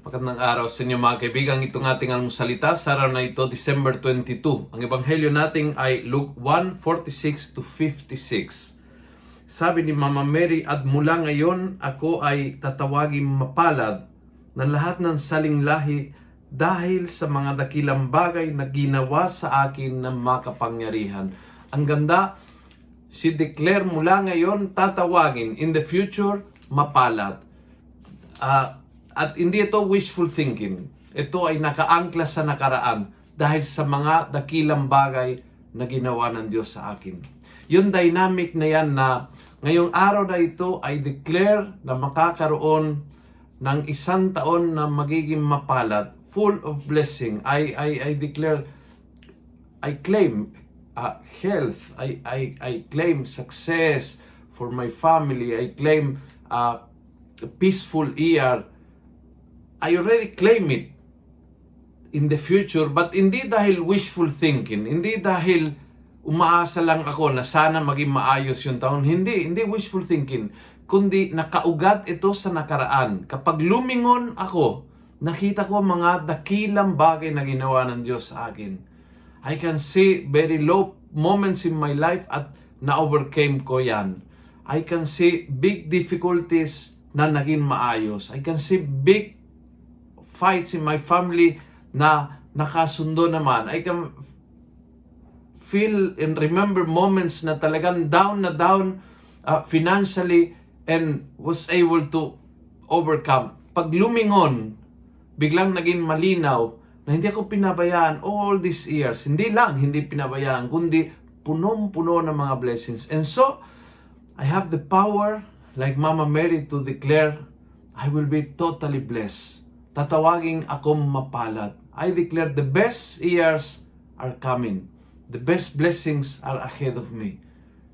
Magandang araw sa inyo mga kaibigan. Itong ating almusalita sa araw na ito, December 22. Ang ebanghelyo natin ay Luke 1:46-56. Sabi ni Mama Mary, "At mula ngayon ako ay tatawagin mapalad na lahat ng saling lahi dahil sa mga dakilang bagay na ginawa sa akin ng makapangyarihan." Ang ganda, si declare mula ngayon tatawagin, in the future, mapalad. At hindi ito wishful thinking. Ito ay nakaangkla sa nakaraan dahil sa mga dakilang bagay na ginawa ng Diyos sa akin. Yung dynamic na yan na ngayong araw na ito ay declare na makakaroon ng isang taon na magiging mapalad, full of blessing. I declare, I claim health, I claim success for my family, I claim a peaceful year. I already claim it in the future, but hindi dahil wishful thinking, hindi dahil umaasa lang ako na sana maging maayos yung taon. Hindi wishful thinking, kundi nakaugat ito sa nakaraan. Kapag lumingon ako, nakita ko mga dakilang bagay na ginawa ng Diyos sa akin. I can see very low moments in my life at na-overcame ko yan. I can see big difficulties na naging maayos. I can see big fights in my family na nakasundo naman. I can feel and remember moments na talagang down financially and was able to overcome. Pag lumingon, biglang naging malinaw na hindi ako pinabayaan all these years. Hindi pinabayaan, kundi punong-puno ng mga blessings. And so, I have the power, like Mama Mary, to declare, I will be totally blessed. Tatawagin akong mapalad. I declare the best years are coming. The best blessings are ahead of me.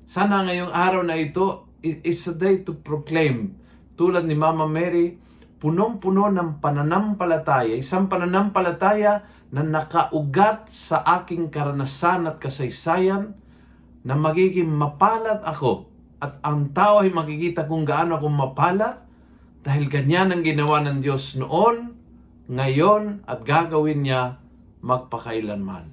Sana ngayong araw na ito is a day to proclaim. Tulad ni Mama Mary, punong-puno ng pananampalataya. Isang pananampalataya na nakaugat sa aking karanasan at kasaysayan na magiging mapalad ako. At ang tao ay makikita kung gaano akong mapalad dahil ganyan ang ginawa ng Diyos noon, ngayon, at gagawin niya magpakailanman.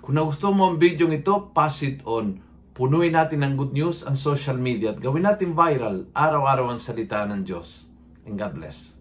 Kung nagustuhan mo ang video ito, pass it on. Punuin natin ng good news ang social media at gawin natin viral araw-araw ang salita ng Diyos. And God bless.